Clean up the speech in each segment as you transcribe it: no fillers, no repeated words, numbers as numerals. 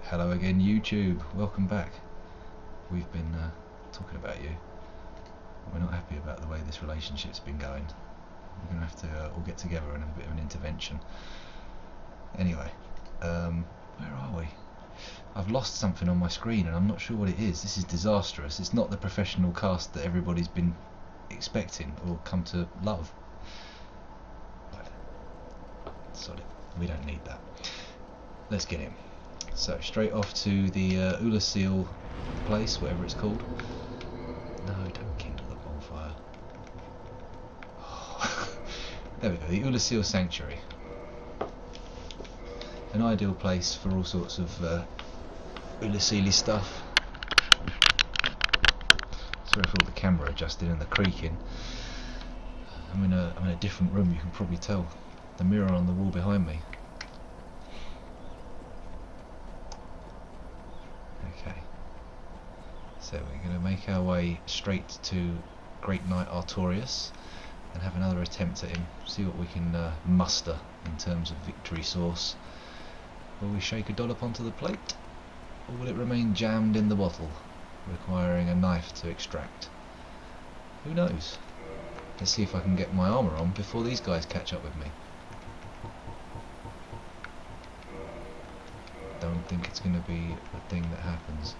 Hello again, YouTube. Welcome back. We've been talking about you. We're not happy about the way this relationship's been going. We're going to have to all get together and have a bit of an intervention. Anyway, where are we? I've lost something on my screen and I'm not sure what it is. This is disastrous. It's not the professional cast that everybody's been expecting or come to love. Right. Solid. We don't need that. Let's get in. So straight off to the Ula Seal place, whatever it's called. No, don't kindle the bonfire. Oh. There we go, the Ula Seal Sanctuary. An ideal place for all sorts of Ula Sealy stuff. Sorry for all the camera adjusting and the creaking. I'm in a different room, you can probably tell. The mirror on the wall behind me. Okay, so we're going to make our way straight to Great Knight Artorius and have another attempt at him, see what we can muster in terms of victory sauce. Will we shake a dollop onto the plate, or will it remain jammed in the bottle, requiring a knife to extract? Who knows? Let's see if I can get my armour on before these guys catch up with me. Don't think it's going to be a thing that happens.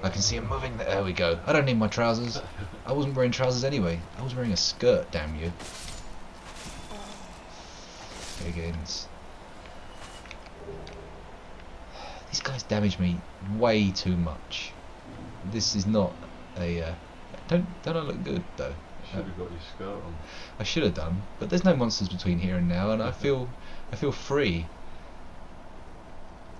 I can see him moving. There we go. I don't need my trousers. I wasn't wearing trousers anyway. I was wearing a skirt, damn you. Higgins. These guys damage me way too much. This is not a... Don't I look good though? You should have got your skirt on. I should have done, but there's no monsters between here and now, and I feel free.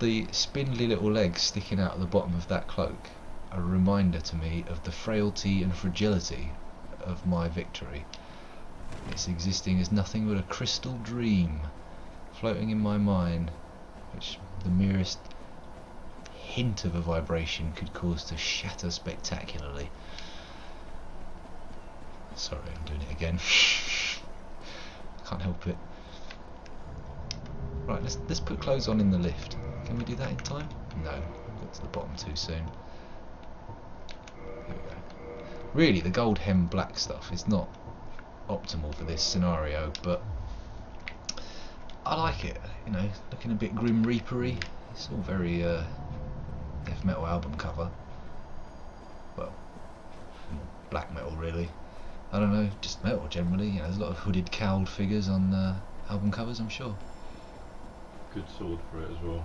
The spindly little legs sticking out of the bottom of that cloak are a reminder to me of the frailty and fragility of my victory. It's existing as nothing but a crystal dream floating in my mind, which the merest hint of a vibration could cause to shatter spectacularly. Sorry, I'm doing it again. Can't help it. Right, let's put clothes on in the lift. Can we do that in time? No, got to the bottom too soon. There we go. Really, the gold hem black stuff is not optimal for this scenario, but I like it. You know, looking a bit Grim Reaper-y. It's all very death metal album cover. Well, black metal really. I don't know, just metal generally. You know, there's a lot of hooded, cowled figures on album covers, I'm sure. Good sword for it as well.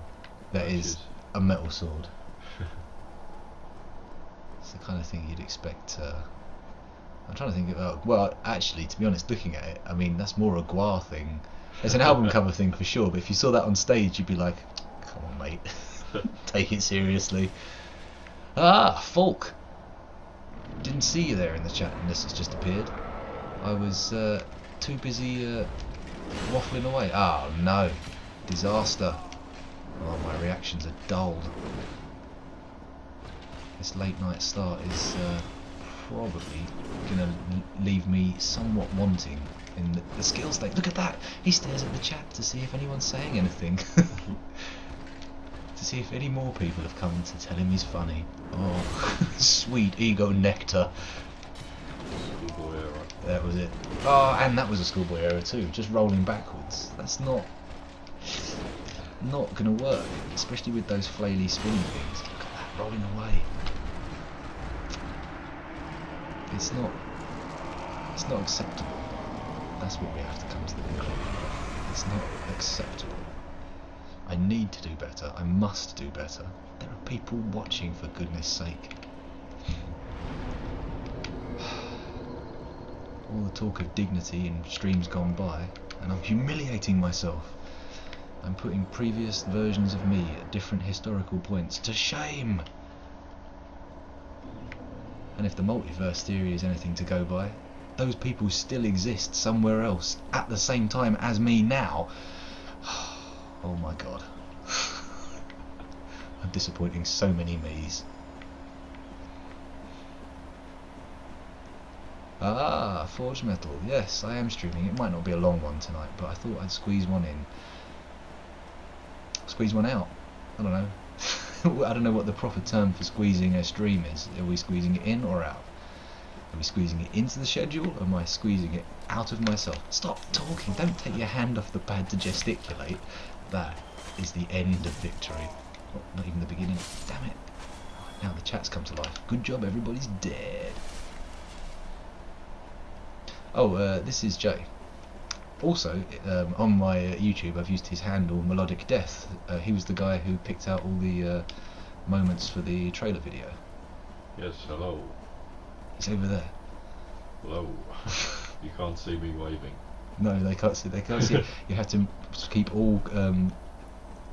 That is a metal sword. It's the kind of thing you'd expect. I'm trying to think of. Well, actually, to be honest, looking at it, I mean, that's more a Guar thing. It's an album cover thing for sure, but if you saw that on stage, you'd be like, come on, mate. Take it seriously. Ah, Falk. Didn't see you there in the chat unless it's just appeared. I was too busy waffling away. Oh, no. Disaster. Oh, my reactions are dulled. This late night start is probably going to leave me somewhat wanting in the skill state. Look at that! He stares at the chat to see if anyone's saying anything. To see if any more people have come to tell him he's funny. Oh, sweet ego nectar. Schoolboy era. That was it. Oh, and that was a schoolboy era too, just rolling backwards. That's not gonna work, especially with those flaily spinny things. Look at that, rolling away. It's not acceptable. That's what we have to come to the conclusion. It's not acceptable. I need to do better. I must do better. There are people watching, for goodness sake. All the talk of dignity in streams gone by, and I'm humiliating myself. I'm putting previous versions of me at different historical points to shame. And if the multiverse theory is anything to go by, those people still exist somewhere else at the same time as me now. Oh my god. I'm disappointing so many me's. Ah, Forged Metal. Yes, I am streaming. It might not be a long one tonight, but I thought I'd squeeze one in. Squeeze one out. I don't know. I don't know what the proper term for squeezing a stream is. Are we squeezing it in or out? Are we squeezing it into the schedule, or am I squeezing it out of myself? Stop talking, don't take your hand off the pad to gesticulate. That is the end of victory. Oh, not even the beginning. Damn it. Now the chat's come to life. Good job, everybody's dead. Oh, this is Jay. Also, on my YouTube, I've used his handle, Melodic Death. He was the guy who picked out all the moments for the trailer video. Yes, hello. He's over there. Hello. You can't see me waving. No, they can't see. They can't see. You have to keep all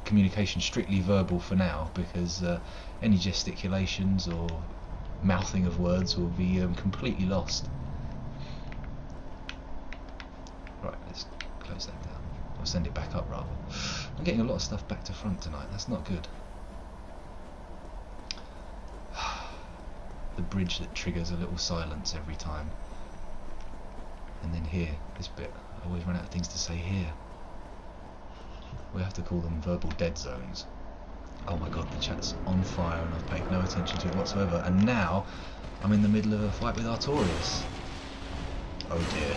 communication strictly verbal for now, because any gesticulations or mouthing of words will be completely lost. Right, let's close that down. Or send it back up, rather. I'm getting a lot of stuff back to front tonight. That's not good. The bridge that triggers a little silence every time. And then here, this bit. I always run out of things to say here. We have to call them verbal dead zones. Oh my god, the chat's on fire and I've paid no attention to it whatsoever. And now, I'm in the middle of a fight with Artorius. Oh dear.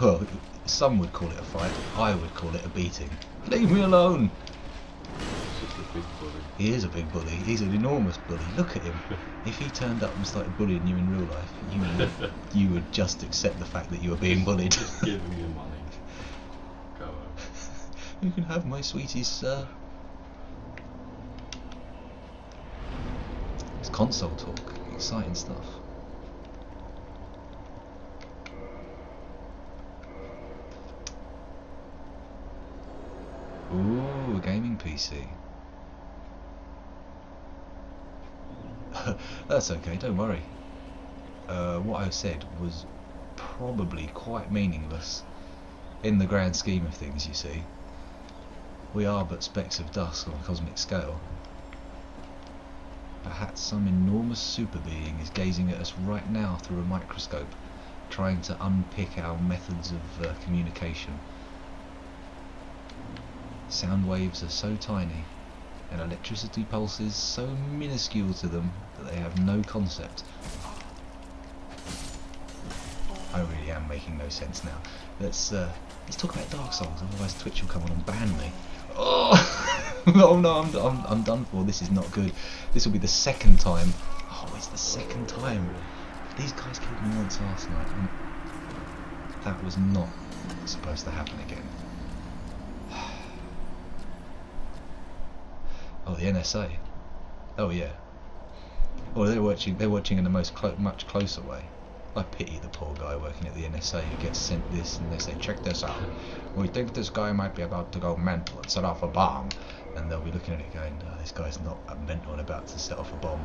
Well, some would call it a fight. I would call it a beating. Leave me alone! He's just a big bully. He is a big bully. He's an enormous bully. Look at him. If he turned up and started bullying you in real life, you would just accept the fact that you were being bullied. Just give me your money. Go on. You can have my sweeties, sir. It's console talk. Exciting stuff. Ooh, a gaming PC. That's okay, don't worry. What I said was probably quite meaningless in the grand scheme of things, you see. We are but specks of dust on a cosmic scale. Perhaps some enormous super being is gazing at us right now through a microscope, trying to unpick our methods of communication. Sound waves are so tiny, and electricity pulses so minuscule to them that they have no concept. I really am making no sense now. Let's talk about Dark Souls, otherwise Twitch will come on and ban me. Oh, oh no, I'm done for. This is not good. This will be the second time. Oh, it's the second time. These guys killed me once last night, and that was not supposed to happen again. Oh, the NSA. Oh yeah. Well, they're watching in a much closer way. I pity the poor guy working at the NSA who gets sent this, and they say, check this out. We think this guy might be about to go mental and set off a bomb. And they'll be looking at it going, no, this guy's not mental and about to set off a bomb.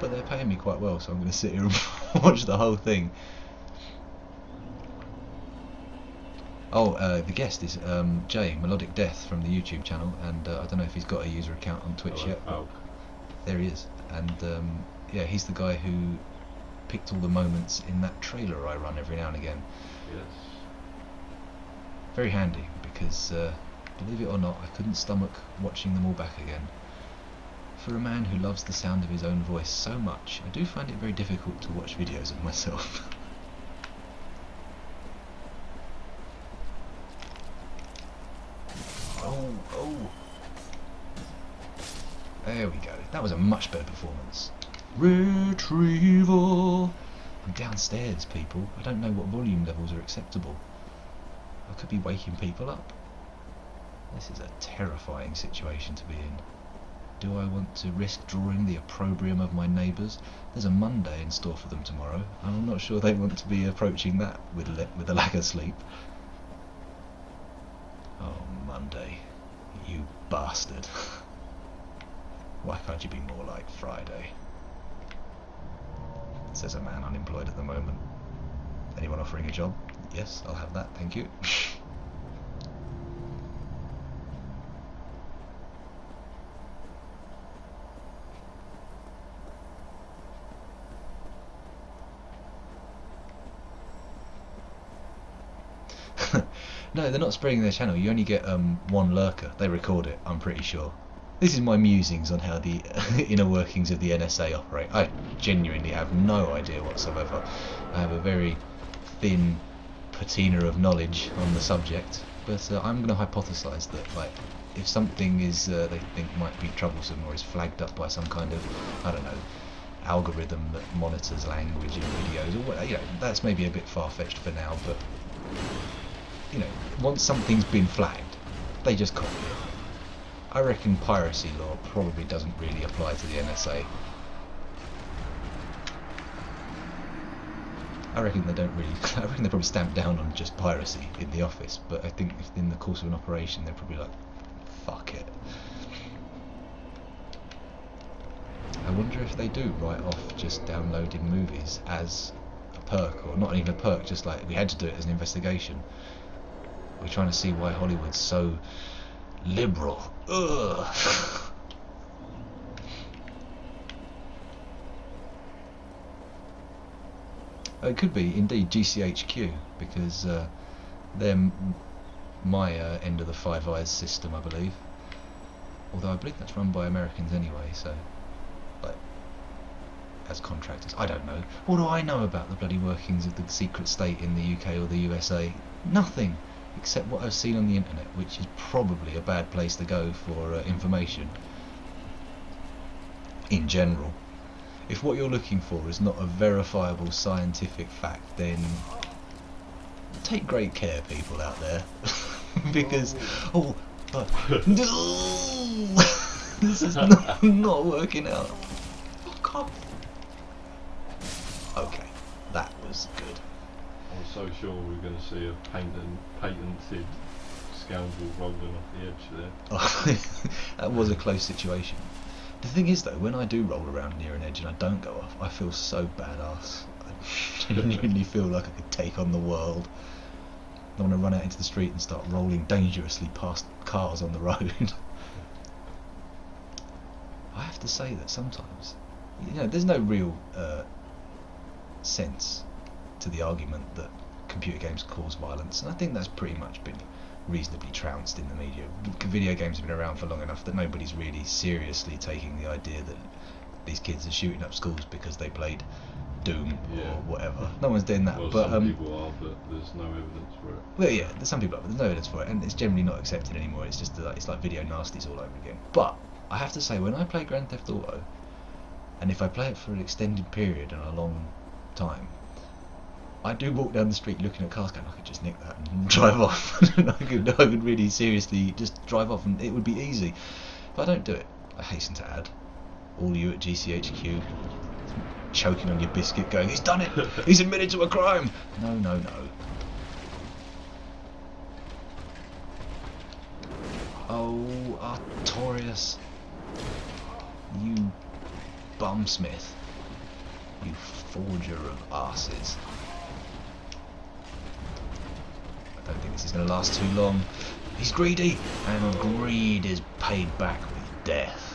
But they're paying me quite well, so I'm going to sit here and watch the whole thing. Oh, the guest is Jay, Melodic Death from the YouTube channel, and I don't know if he's got a user account on Twitch yet. Oh. There he is, and yeah, he's the guy who picked all the moments in that trailer I run every now and again. Yes. Very handy, because believe it or not, I couldn't stomach watching them all back again. For a man who loves the sound of his own voice so much, I do find it very difficult to watch videos of myself. Oh. There we go. That was a much better performance. Retrieval. I'm downstairs, people. I don't know what volume levels are acceptable. I could be waking people up. This is a terrifying situation to be in. Do I want to risk drawing the opprobrium of my neighbours? There's a Monday in store for them tomorrow. I'm not sure they want to be approaching that with a lack of sleep. Oh, Monday. You bastard. Why can't you be more like Friday? Says a man unemployed at the moment. Anyone offering a job? Yes, I'll have that, thank you. No, they're not spreading their channel. You only get one lurker. They record it, I'm pretty sure. This is my musings on how the inner workings of the NSA operate. I genuinely have no idea whatsoever. I have a very thin patina of knowledge on the subject, but I'm going to hypothesize that, like, if something is they think might be troublesome or is flagged up by some kind of, I don't know, algorithm that monitors language in videos, or what, that's maybe a bit far-fetched for now, but once something's been flagged, they just copy it. I reckon piracy law probably doesn't really apply to the NSA. I reckon they don't really. I reckon they probably stamp down on just piracy in the office, but I think if in the course of an operation they're probably like, fuck it. I wonder if they do write off just downloading movies as a perk, or not even a perk, just like we had to do it as an investigation. We're trying to see why Hollywood's so liberal. Ugh. It could be indeed GCHQ, because they're my end of the Five Eyes system, I believe. Although I believe that's run by Americans anyway, so like as contractors. I don't know. What do I know about the bloody workings of the secret state in the UK or the USA? Nothing, except what I've seen on the internet, which is probably a bad place to go for information in general. If what you're looking for is not a verifiable scientific fact, then take great care, people out there. Because this is not working out. Fuck off. Okay, that was good. I was so sure we were going to see a patented scoundrel rolling off the edge there. Oh, that was a close situation. The thing is though, when I do roll around near an edge and I don't go off, I feel so badass. I genuinely feel like I could take on the world. I want to run out into the street and start rolling dangerously past cars on the road. I have to say that sometimes, there's no real sense to the argument that computer games cause violence, and I think that's pretty much been reasonably trounced in the media. Video games have been around for long enough that nobody's really seriously taking the idea that these kids are shooting up schools because they played Doom or whatever. No one's doing that. Well, but some people are, but there's no evidence for it. Well, yeah, there's some people are, but there's no evidence for it, and it's generally not accepted anymore. It's just it's like video nasties all over again. But I have to say, when I play Grand Theft Auto, and if I play it for an extended period and a long time, I do walk down the street looking at cars going, I could just nick that and drive off. I could really seriously just drive off and it would be easy. But I don't do it. I hasten to add, all you at GCHQ choking on your biscuit going, he's done it! He's admitted to a crime! No. Oh, Artorius. You bumsmith. You forger of arses. I don't think this is going to last too long. He's greedy, and greed is paid back with death.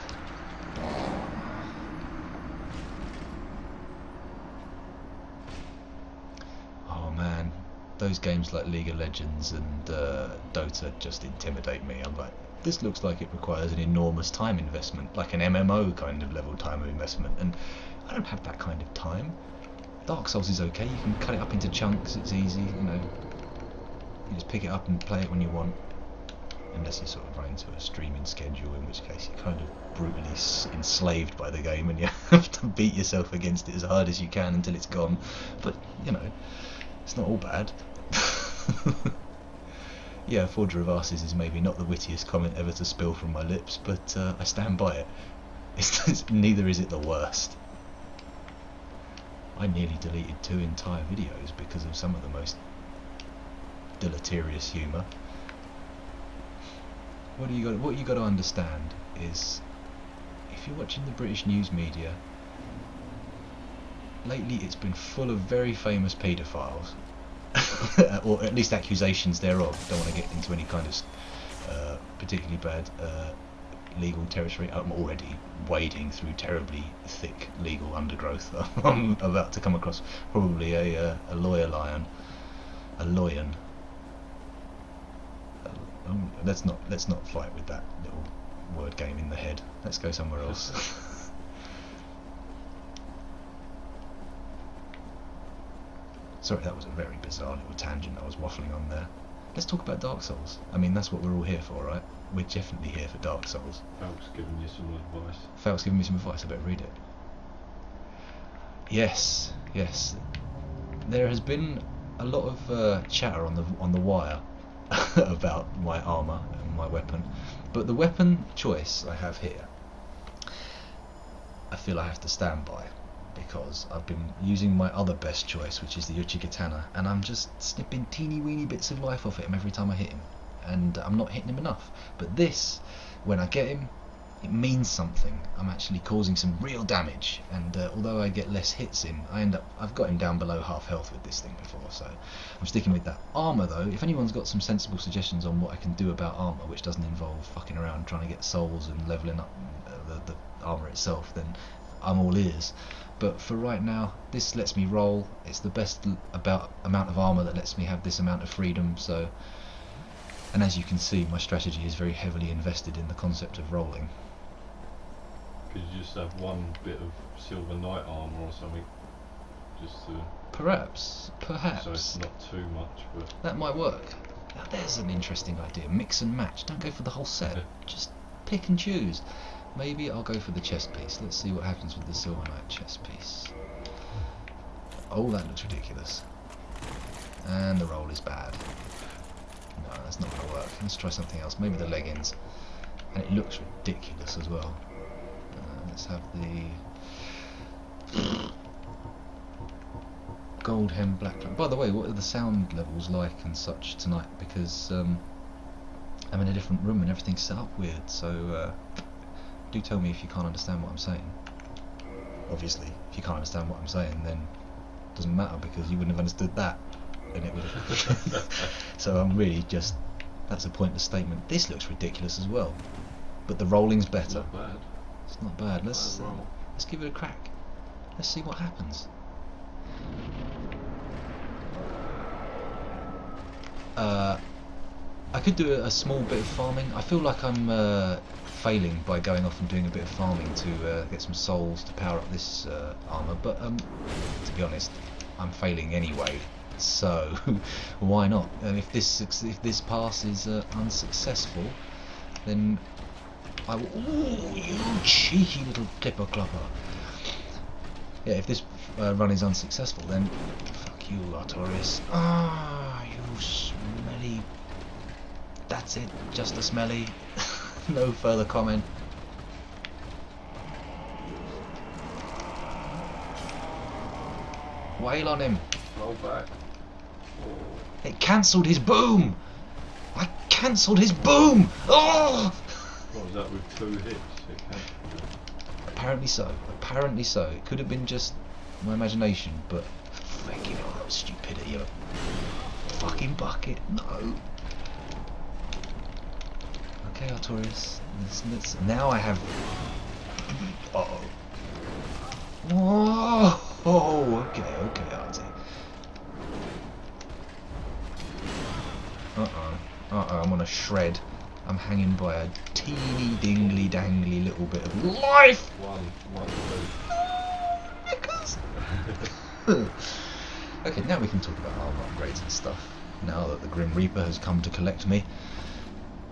Oh man, those games like League of Legends and Dota just intimidate me. I'm like, this looks like it requires an enormous time investment, like an MMO kind of level time investment, and I don't have that kind of time. Dark Souls is okay, you can cut it up into chunks, it's easy, you just pick it up and play it when you want, unless you sort of run into a streaming schedule, in which case you're kind of brutally enslaved by the game and you have to beat yourself against it as hard as you can until it's gone. But it's not all bad. Yeah, Forger of Arses is maybe not the wittiest comment ever to spill from my lips, but I stand by it. Neither is it the worst. I nearly deleted 2 entire videos because of some of the most deleterious humour. What you got to understand is, if you're watching the British news media, lately it's been full of very famous paedophiles, or at least accusations thereof. Don't want to get into any kind of particularly bad legal territory. I'm already wading through terribly thick legal undergrowth. I'm about to come across probably a lawyer lion, a lion. Let's not fight with that little word game in the head. Let's go somewhere else. Sorry, that was a very bizarre little tangent I was waffling on there. Let's talk about Dark Souls. I mean, that's what we're all here for, right? We're definitely here for Dark Souls. Falk's giving you some advice. Falk's giving me some advice, I better read it. Yes, yes. There has been a lot of chatter on the wire about my armour and my weapon, but the weapon choice I have here, I feel I have to stand by, because I've been using my other best choice, which is the Uchigatana, and I'm just snipping teeny weeny bits of life off him every time I hit him, and I'm not hitting him enough. But this, when I get him, it means something. I'm actually causing some real damage, and although I get less hits in, I've got him down below half health with this thing before, so I'm sticking with that. Armour though, if anyone's got some sensible suggestions on what I can do about armour, which doesn't involve fucking around trying to get souls and levelling up the armour itself, then I'm all ears. But for right now, this lets me roll. It's the best amount of armour that lets me have this amount of freedom, so... And as you can see, my strategy is very heavily invested in the concept of rolling. Could you just have one bit of silver knight armour or something? Just to... Perhaps. So it's not too much, but... That might work. Now there's an interesting idea. Mix and match. Don't go for the whole set. Just pick and choose. Maybe I'll go for the chest piece. Let's see what happens with the silver knight chest piece. Oh, that looks ridiculous. And the roll is bad. No, that's not going to work. Let's try something else. Maybe the leggings. And it looks ridiculous as well. Let's have the gold hem black. By the way, what are the sound levels like and such tonight? Because I'm in a different room and everything's set up weird. So do tell me if you can't understand what I'm saying. Obviously, if you can't understand what I'm saying, then it doesn't matter, because you wouldn't have understood that, and it would have. So I'm really just, that's a pointless statement. This looks ridiculous as well, but the rolling's better. Not bad. It's not bad. Let's give it a crack. Let's see what happens. I could do a small bit of farming. I feel like I'm failing by going off and doing a bit of farming to get some souls to power up this armour, but to be honest, I'm failing anyway, so why not? And if this pass is unsuccessful, then I will... Ooh, you cheeky little clipper clopper. Yeah, if this run is unsuccessful, then fuck you, Artorius. Ah, you smelly... That's it, just a smelly. No further comment. Wail on him. Roll back. It cancelled his boom! I cancelled his boom! Oh! What was that, with 2 hits? It cancelled it. Apparently so. Apparently so. It could have been just my imagination, but fucking hell, that was stupidity. Fucking bucket. No. Okay, Artorius. Now I have... Uh-oh. Whoa! Okay, Artie. I'm on a shred. I'm hanging by a teeny dingly dangly little bit of life! One, Okay, now we can talk about armor upgrades and stuff. Now that the Grim Reaper has come to collect me,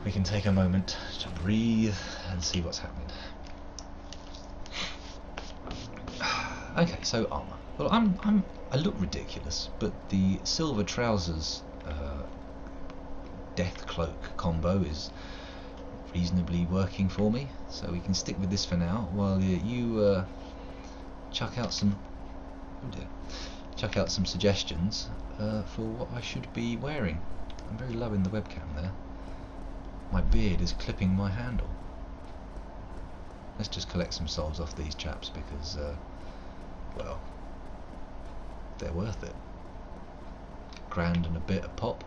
we can take a moment to breathe and see what's happening. Okay, so armor. Well, I look ridiculous, but the silver trousers death cloak combo is reasonably working for me, so we can stick with this for now while you chuck out some suggestions for what I should be wearing. I'm very low in the webcam there. My beard is clipping my handle. Let's just collect some souls off these chaps because well, they're worth it. Grand and a bit a pop.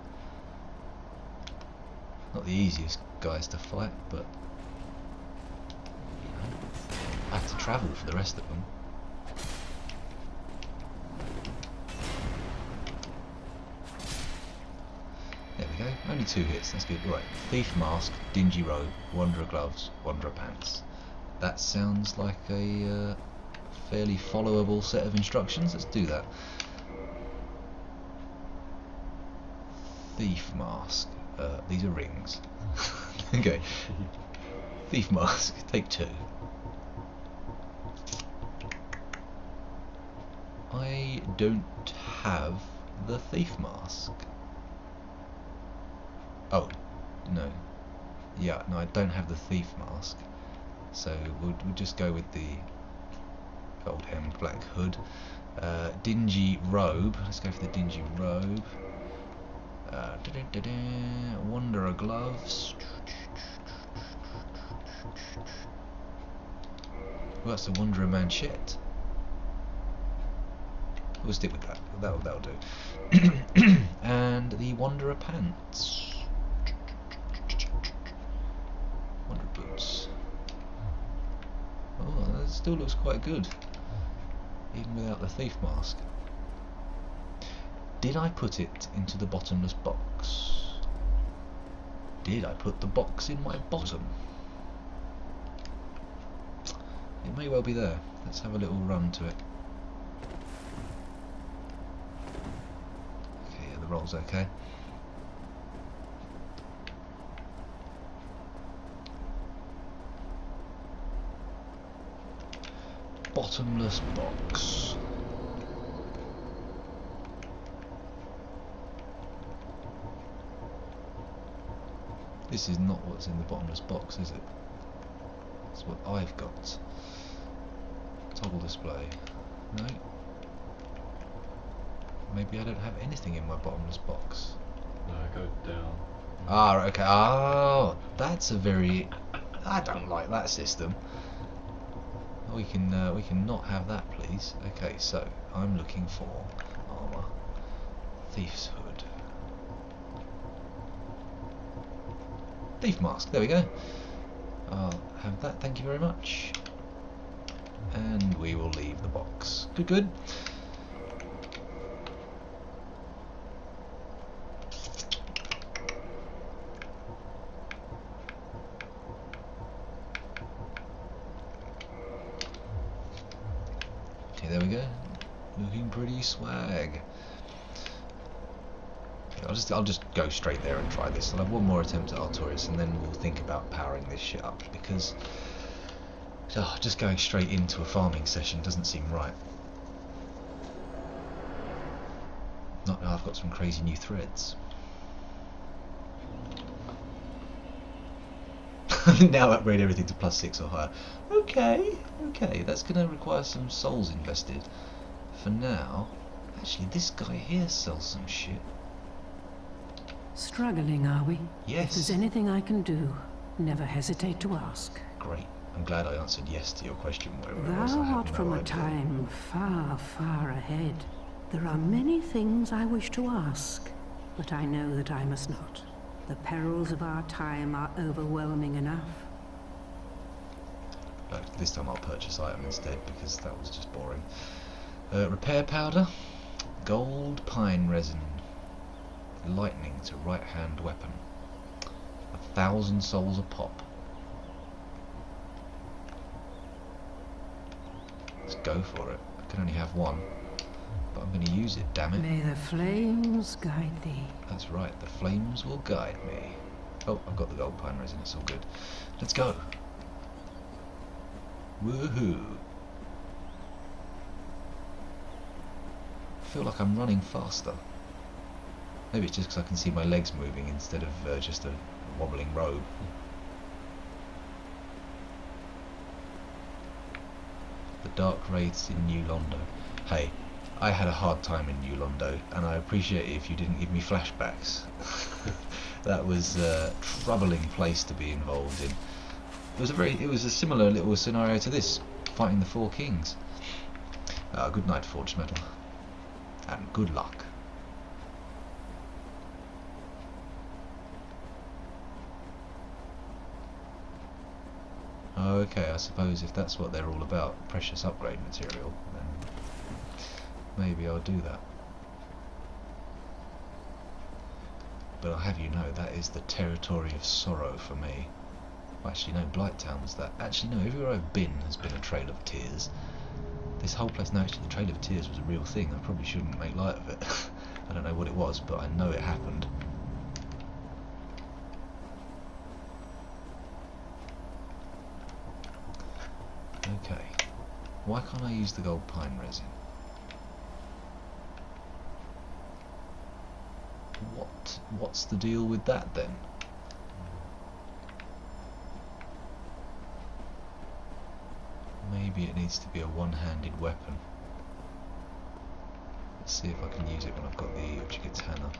Not the easiest guys to fight, but you know, I have to travel for the rest of them. There we go. Only only 2 hits. That's good. Right. Thief mask, dingy robe, wanderer gloves, wanderer pants. That sounds like a fairly followable set of instructions. Let's do that. Thief mask. These are rings. Okay. Thief mask. Take 2. I don't have the thief mask. Oh, no. Yeah, no, I don't have the thief mask. So we'll just go with the gold hem, black hood. Dingy robe. Let's go for the dingy robe. Wanderer gloves. Well, that's the Wanderer manchette. We'll stick with that. That'll do. And the Wanderer pants. Wanderer boots. Oh, that still looks quite good, even without the thief mask. Did I put it into the bottomless box? Did I put the box in my bottom? It may well be there. Let's have a little run to it. Okay, yeah, the roll's okay. Bottomless box. This is not what's in the bottomless box, is it? It's what I've got. Toggle display. No. Maybe I don't have anything in my bottomless box. No, go down. Ah, right, okay. Oh, that's a very... I don't like that system. We can not have that, please. Okay, so I'm looking for armor, thief's hood, thief mask. There we go. I'll have that. Thank you very much. And we will leave the box. Good, good. Okay, there we go. Looking pretty swag. I'll just go straight there and try this. I'll have one more attempt at Artorias and then we'll think about powering this shit up, because just going straight into a farming session doesn't seem right. Not now I've got some crazy new threads. Now upgrade everything to +6 or higher. Okay, that's going to require some souls invested. For now, actually this guy here sells some shit. Struggling, are we? Yes. If there's anything I can do, never hesitate to ask. Great. I'm glad I answered yes to your question, whatever it was. Thou I had art no from a idea. time far, far ahead. There are many things I wish to ask, but I know that I must not. The perils of our time are overwhelming enough. This time I'll purchase item instead, because that was just boring. Repair powder, gold pine resin, lightning to right hand weapon, 1,000 souls a pop. Let's go for it. I can only have one, but I'm going to use it, damn it. May the flames guide thee. That's right, the flames will guide me. Oh, I've got the gold pine resin, it's all good. Let's go. Woohoo. I feel like I'm running faster. Maybe it's just because I can see my legs moving instead of just a wobbling robe. The Dark Wraiths in New Londo. Hey, I had a hard time in New Londo, and I appreciate it if you didn't give me flashbacks. That was a troubling place to be involved in. It was a similar little scenario to this, fighting the 4 kings. Good night, Forged Metal, and good luck. Okay, I suppose if that's what they're all about, precious upgrade material, then maybe I'll do that. but I'll have you know that is the territory of sorrow for me. Well, actually no, Blighttown was that. Actually no, everywhere I've been has been a trail of tears. This whole place, no, actually the Trail of Tears was a real thing. I probably shouldn't make light of it. I don't know what it was, but I know it happened. Okay, why can't I use the gold pine resin? What's the deal with that then? Maybe it needs to be a one-handed weapon. Let's see if I can use it when I've got the Uchigatana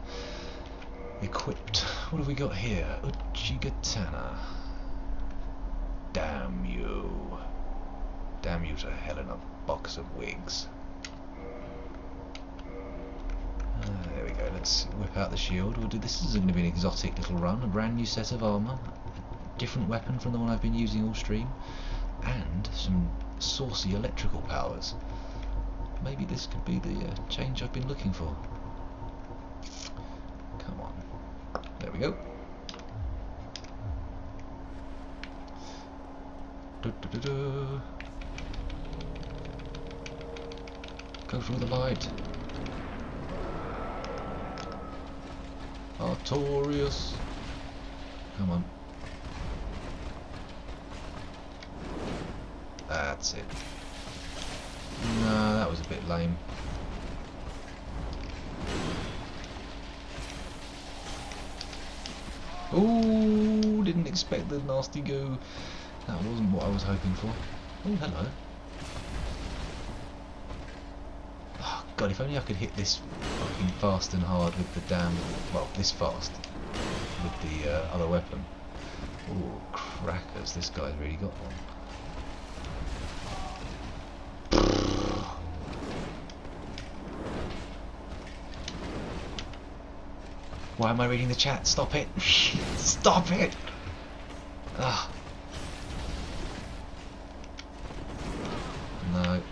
equipped. What have we got here? Uchigatana. Damn you. Damn you to hell in a box of wigs. There we go, let's whip out the shield. This is going to be an exotic little run, a brand new set of armour, a different weapon from the one I've been using all stream, and some saucy electrical powers. Maybe this could be the change I've been looking for. Come on. There we go. Go through the light. Sartorious. Come on. That's it. No, that was a bit lame. Ooh, didn't expect the nasty goo. That wasn't what I was hoping for. Oh, hello. Oh, God, if only I could hit this fucking fast and hard with the damn... Well, this fast. With the other weapon. Ooh, crackers, this guy's really got one. Why am I reading the chat? Stop it! Stop it! Ah. No.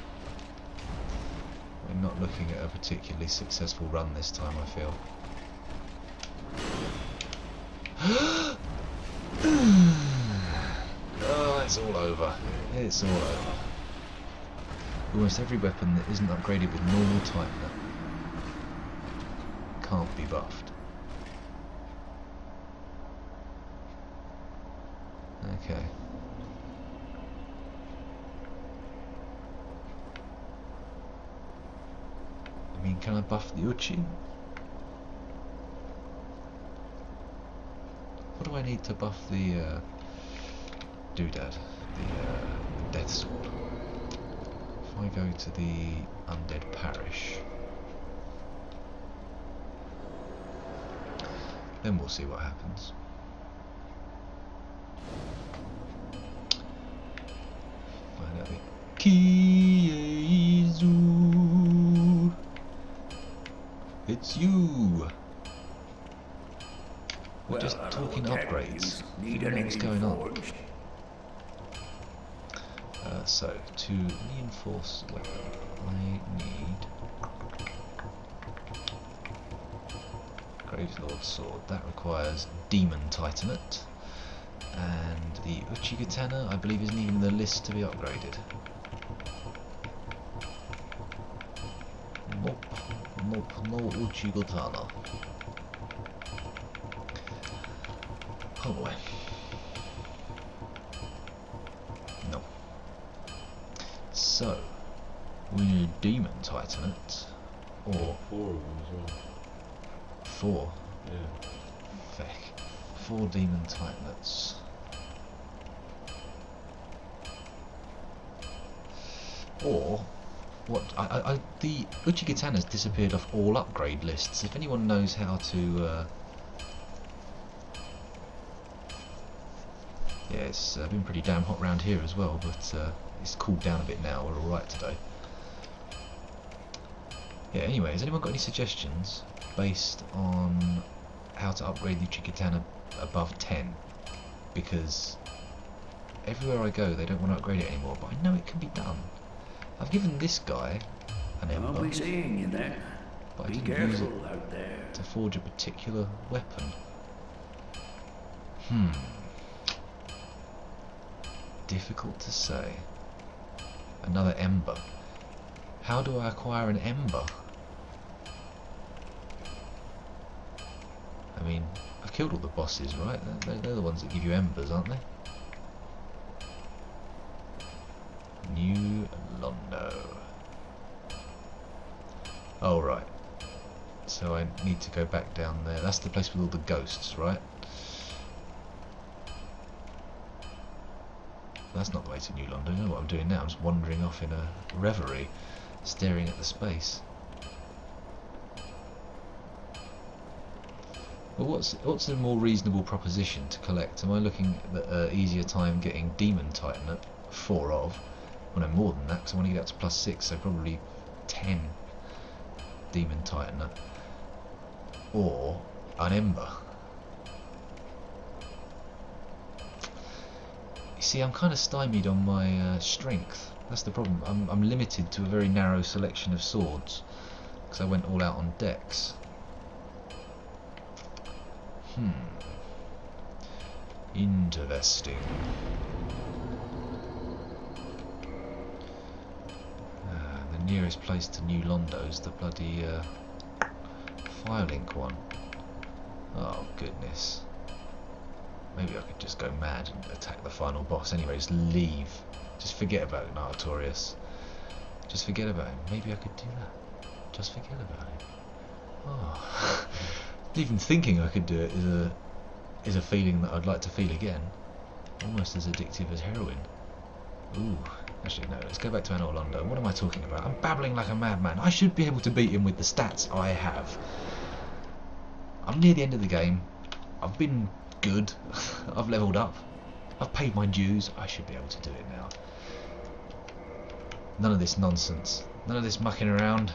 We're not looking at a particularly successful run this time, I feel. Oh, it's all over. It's all over. Almost every weapon that isn't upgraded with normal tightener can't be buffed. Okay. I mean, can I buff the Uchi? What do I need to buff the doodad, the death sword? If I go to the undead parish, then we'll see what happens. Find out the Kiezu. It's you. We're just talking upgrades. Need I don't know what's going on. forged. So, to reinforce the weapon, I need Graveslord Sword. That requires Demon Titanate, and the Uchigatana, I believe, isn't even in the list to be upgraded. Nope, nope, no Uchigatana. Oh boy. No. So, we need Demon Titanate, or 4 of them as well. 4. Yeah. Feck. 4 Demon Titanates. Or, what? The Uchigatana's disappeared off all upgrade lists. If anyone knows how to. Yeah, it's been pretty damn hot round here as well, but it's cooled down a bit now. We're alright today. Yeah, anyway, has anyone got any suggestions based on how to upgrade the Uchigatana above 10? Because everywhere I go, they don't want to upgrade it anymore, but I know it can be done. I've given this guy an I'll ember. be seeing you then. but I Be didn't use it careful out there. to forge a particular weapon. Difficult to say. Another ember. How do I acquire an ember? I mean, I've killed all the bosses, right? They're the ones that give you embers, aren't they? New Londo. Oh, right. So I need to go back down there. That's the place with all the ghosts, right? That's not the way to New London. I know what I'm doing now. I'm just wandering off in a reverie, staring at the space. Well, what's a more reasonable proposition to collect? Am I looking at easier time getting Demon Titan at 4 of? Well, no, more than that, because I want to get up to +6, so probably 10 Demon Titan at, or an Ember. You see, I'm kind of stymied on my strength. That's the problem. I'm limited to a very narrow selection of swords because I went all out on dex. Interesting. The nearest place to New Londo's the bloody Firelink one. Oh goodness. Maybe I could just go mad and attack the final boss. Anyway, just leave. Just forget about Artorias. Just forget about him. Maybe I could do that. Just forget about him. Oh. Even thinking I could do it is a feeling that I'd like to feel again. Almost as addictive as heroin. Ooh. Actually, no. Let's go back to Anor Londo. What am I talking about? I'm babbling like a madman. I should be able to beat him with the stats I have. I'm near the end of the game. I've been good. I've leveled up. I've paid my dues. I should be able to do it now. None of this nonsense. None of this mucking around.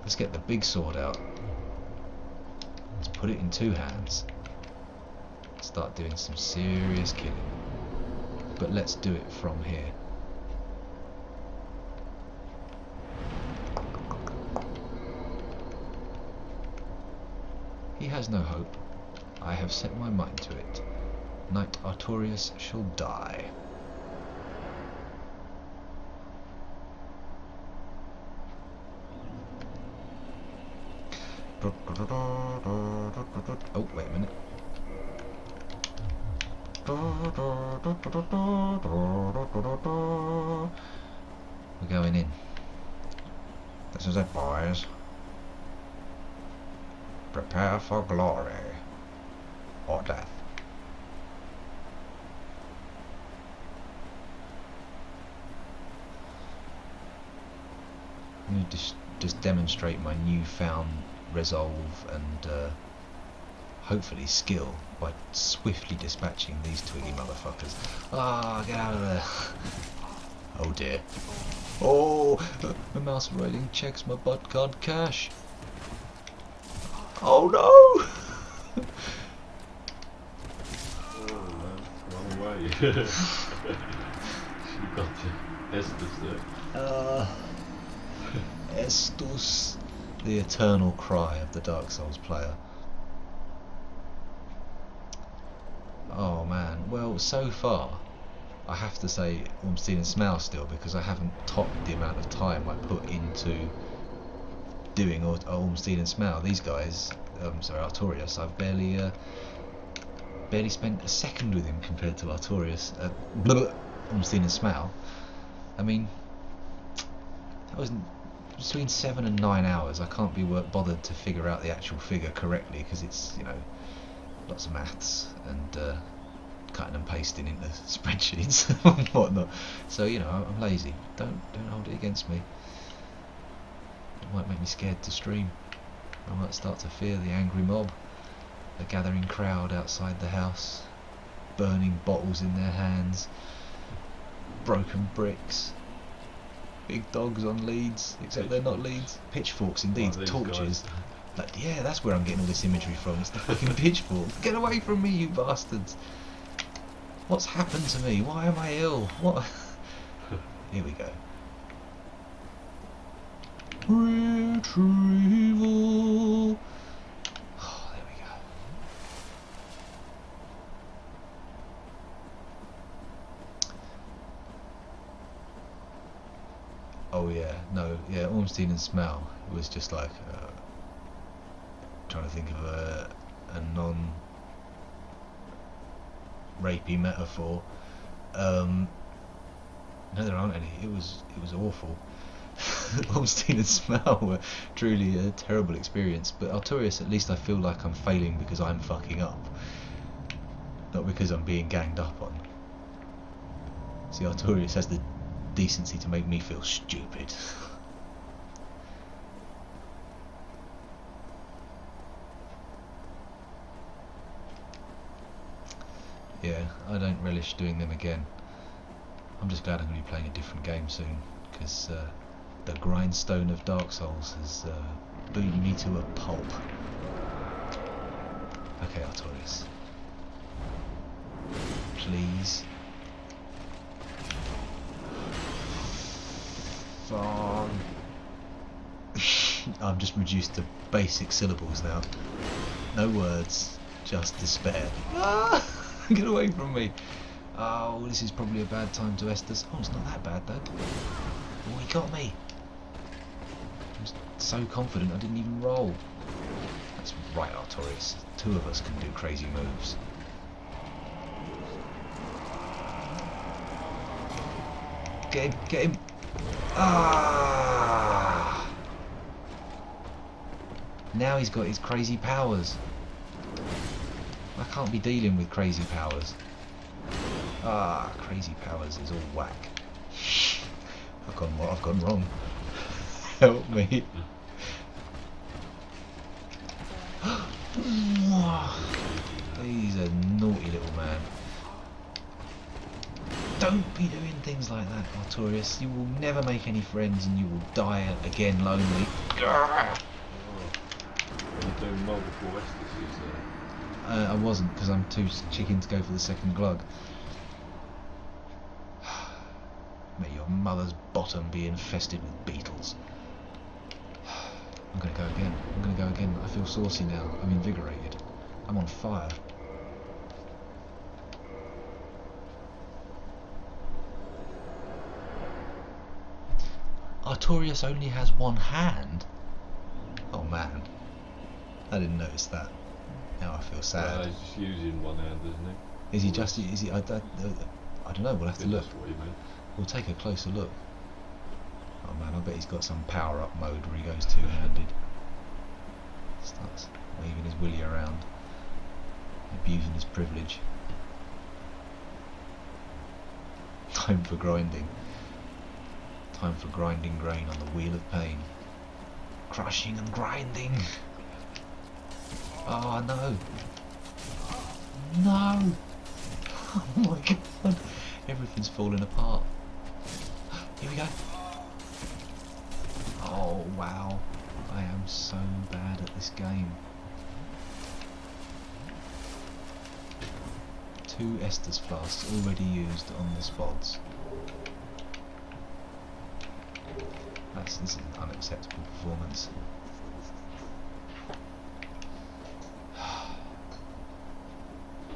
Let's get the big sword out. Let's put it in 2 hands. Start doing some serious killing. But let's do it from here. He has no hope. I have set my mind to it. Knight Artorias shall die. Oh, wait a minute. We're going in. This is it, boys. Prepare for glory or death. I'm going to just demonstrate my newfound resolve and hopefully skill by swiftly dispatching these twiggy motherfuckers. Ah, get out of there. Oh dear. Oh, my mouse rating checks my butt can't cache. Oh no! Oh man, run away. She got to Estus there. Estus, the eternal cry of the Dark Souls player. Oh man, well so far I have to say Ormstein and Smaug still, because I haven't topped the amount of time I put into doing Ormstein and Smaug. These guys, sorry, Artorias, I've barely spent a second with him compared to Artorias, Ormstein and Smaug. I mean, that was between 7 and 9 hours. I can't be bothered to figure out the actual figure correctly because it's, you know, lots of maths and cutting and pasting into spreadsheets and whatnot. So, you know, I'm lazy. Don't hold it against me. It might make me scared to stream. I might start to fear the angry mob, the gathering crowd outside the house, burning bottles in their hands, broken bricks, big dogs on leads, except they're not leads, pitchforks indeed, Like torches. Like, yeah, that's where I'm getting all this imagery from. It's the fucking pitchfork. Get away from me, you bastards! What's happened to me? Why am I ill? What? Here we go. Retrieval. Oh yeah, no, yeah, Ormstein and Smell was just like trying to think of a non-rapey metaphor. No, there aren't any. It was awful. Ormstein and Smell were truly a terrible experience. But Artorias, at least I feel like I'm failing because I'm fucking up, not because I'm being ganged up on. See, Artorias has the decency to make me feel stupid. Yeah, I don't relish doing them again. I'm just glad I'm going to be playing a different game soon, because the grindstone of Dark Souls has beaten me to a pulp. Okay, Artorias. Please. Fine. I'm just reduced to basic syllables now. No words, just despair. Ah! Get away from me. Oh, this is probably a bad time to Estus. Oh, it's not that bad though. Oh, he got me. I was so confident I didn't even roll. That's right, Artorias. Two of us can do crazy moves. Get him, get him. Ah! Now he's got his crazy powers. I can't be dealing with crazy powers. Ah, crazy powers is all whack. I've gone wrong. Help me. He's a naughty little man. Don't be doing things like that, Artorias. You will never make any friends and you will die again lonely. You're doing multiple ecstasies there. I wasn't, because I'm too chicken to go for the second glug. May your mother's bottom be infested with beetles. I'm gonna go again. I'm gonna go again. I feel saucy now. I'm invigorated. I'm on fire. Artorias only has one hand. Oh man, I didn't notice that. Now I feel sad. He's just using one hand, isn't he? Is he just? Is he? I don't know. We'll have to look. That's what he meant. We'll take a closer look. Oh man, I bet he's got some power-up mode where he goes two-handed. Starts waving his willy around, abusing his privilege. Time for grinding. Time for grinding grain on the wheel of pain. Crushing and grinding. Oh no. No. Oh my god. Everything's falling apart. Here we go. Oh wow. I am so bad at this game. 2 Estus flasks already used on the spots. This is an unacceptable performance.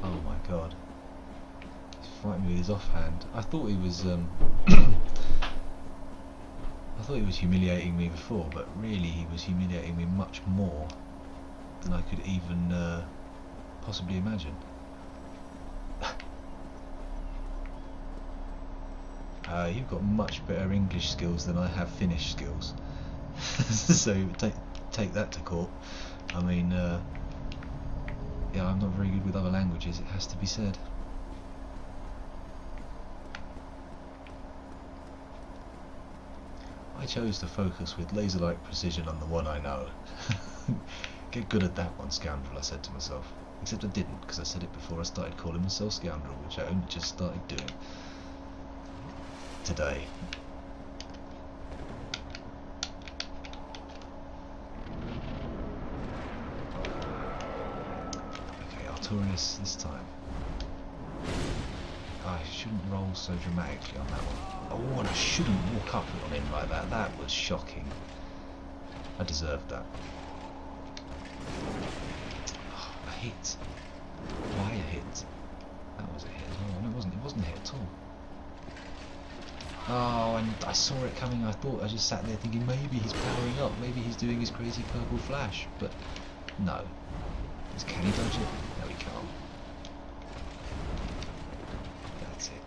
Oh my god. He's fighting me with his offhand. I thought he was I thought he was humiliating me before, but really he was humiliating me much more than I could even possibly imagine. You've got much better English skills than I have Finnish skills. So take that to court. I mean, yeah, I'm not very good with other languages, it has to be said. I chose to focus with laser-like precision on the one I know. Get good at that one, scoundrel, I said to myself. Except I didn't, because I said it before I started calling myself scoundrel, which I only just started doing today. Okay, Artorias this time. I shouldn't roll so dramatically on that one. Oh, and I shouldn't walk up on him like that. That was shocking. I deserved that. Oh, a hit. Why a hit? That was a hit. Oh, no, it wasn't a hit at all. Oh, and I saw it coming. I just sat there thinking maybe he's powering up, maybe he's doing his crazy purple flash, but no. Can he dodge it? No, he can't.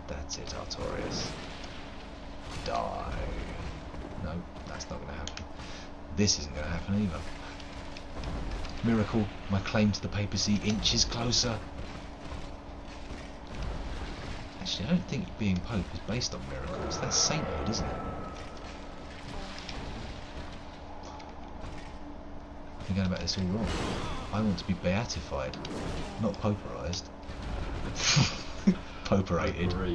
That's it, Artorias. Die. No, that's not going to happen. This isn't going to happen either. Miracle, my claim to the papacy inches closer. Actually, I don't think being Pope is based on miracles. That's sainthood, isn't it? I'm going about this all wrong. I want to be beatified, not poperized. Poperated. Oh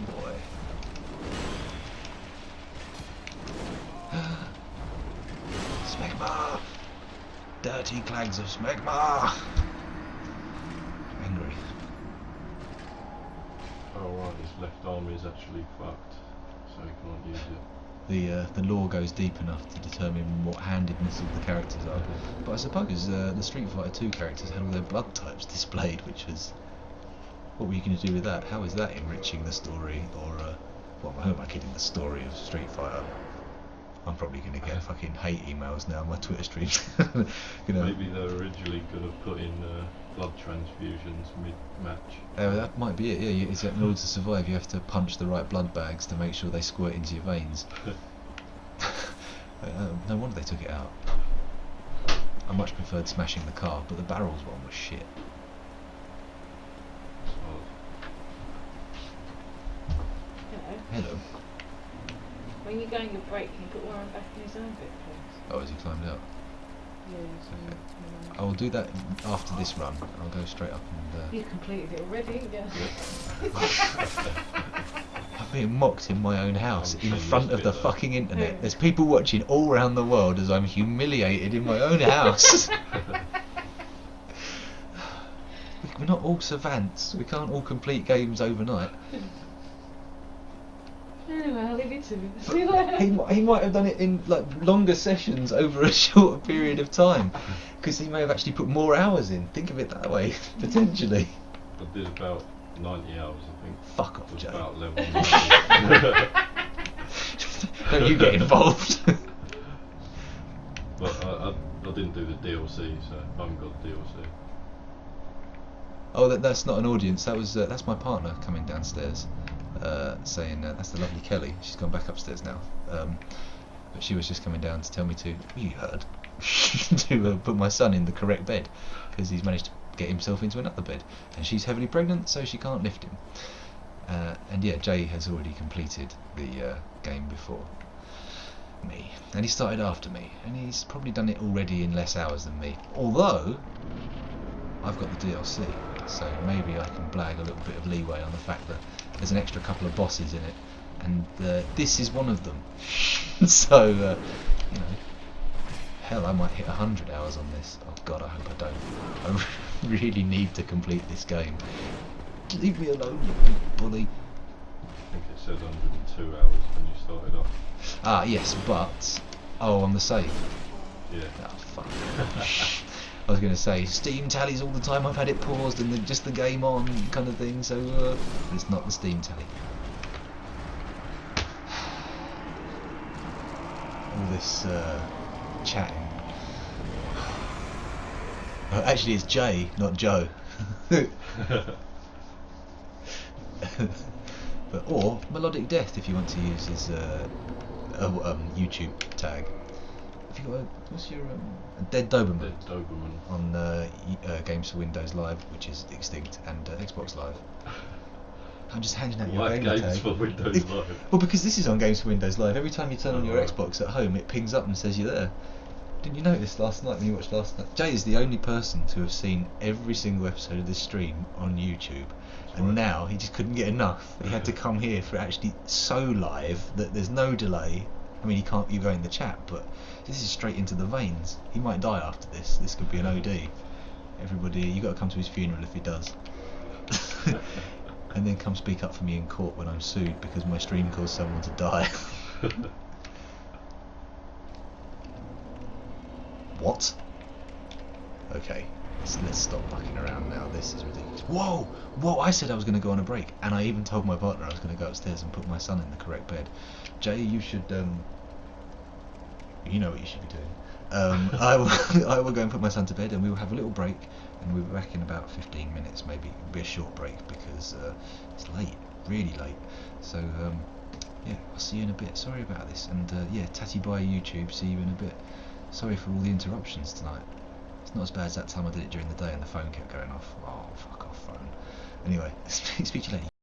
boy. Smegma! Dirty clags of Smegma! Angry. Oh right, his left arm is actually fucked, so he can't use it. The lore goes deep enough to determine what handedness of the characters are. But I suppose the Street Fighter 2 characters had all their blood types displayed, which was... What were you going to do with that? How is that enriching the story? Or, well, who am I kidding? The story of Street Fighter. I'm probably going to get fucking hate emails now on my Twitter streams. You know. Maybe they're originally going to put in blood transfusions mid-match. That might be it, yeah. It's in order to survive, you have to punch the right blood bags to make sure they squirt into your veins. No wonder they took it out. I much preferred smashing the car, but the barrels one was shit. Hello. When you're going your break, can you put Warren back in his own bit, please? Oh, has he climbed out? Yeah, so I will do that after this run. I'll go straight up and... you completed it already, haven't you? I'm being mocked in my own house, I'm in saying front this of the bit, though. fucking internet. There's people watching all around the world as I'm humiliated in my own house. We're not all savants. We can't all complete games overnight. Anyway, I'll leave you to it. He might have done it in like longer sessions over a shorter period of time, because he may have actually put more hours in. Think of it that way, potentially. I did about 90 hours, I think. Fuck off, It was Joe. about level 90. Don't you get involved. But I didn't do the DLC, so I haven't got the DLC. Oh, that's not an audience. That's my partner coming downstairs, saying that's the lovely Kelly. She's gone back upstairs now. But she was just coming down to tell me to. You heard. To put my son in the correct bed, because he's managed to get himself into another bed, and she's heavily pregnant, so she can't lift him. And yeah, Jay has already completed the game before me, and he started after me, and he's probably done it already in less hours than me. Although I've got the DLC, so maybe I can blag a little bit of leeway on the fact that there's an extra couple of bosses in it, and this is one of them. So, you know, hell, I might hit 100 hours on this. Oh God, I hope I don't. I really need to complete this game. Leave me alone, you big bully. I think it says 102 hours when you started off. Ah, yes, but... Oh, on the save. Yeah. Oh, fuck. I was going to say, Steam tallies all the time, I've had it paused and then just the game on kind of thing, so it's not the Steam tally. All this chatting. Actually, it's Jay, not Joe. Or Melodic Death if you want to use his YouTube tag. Have you got what's your Dead Doberman? Dead Doberman. On Games for Windows Live, which is extinct, and Xbox Live. I'm just handing out your Live gamer games tag. for Windows Live. Well, because this is on Games for Windows Live. Every time you turn on your Right. Xbox at home, it pings up and says you're there. Didn't you notice last night when you watched last night? Jay is the only person to have seen every single episode of this stream on YouTube. And right. now he just couldn't get enough. He had to come here for actually so live that there's no delay. I mean, you go in the chat, but this is straight into the veins. He might die after this. This could be an OD. Everybody, you got to come to his funeral if he does. And then come speak up for me in court when I'm sued because my stream caused someone to die. What? Okay. let's stop mucking around now. This is ridiculous. Whoa! I said I was going to go on a break, and I even told my partner I was going to go upstairs and put my son in the correct bed. Jay, you should, you know what you should be doing. I will go and put my son to bed, and we will have a little break, and we'll be back in about 15 minutes, maybe. It'll be a short break because it's late, really late. So yeah, I'll see you in a bit. Sorry about this, and yeah, tatty bye YouTube. See you in a bit. Sorry for all the interruptions tonight. It's not as bad as that time I did it during the day and the phone kept going off. Oh, fuck off phone. Anyway, speak to you later.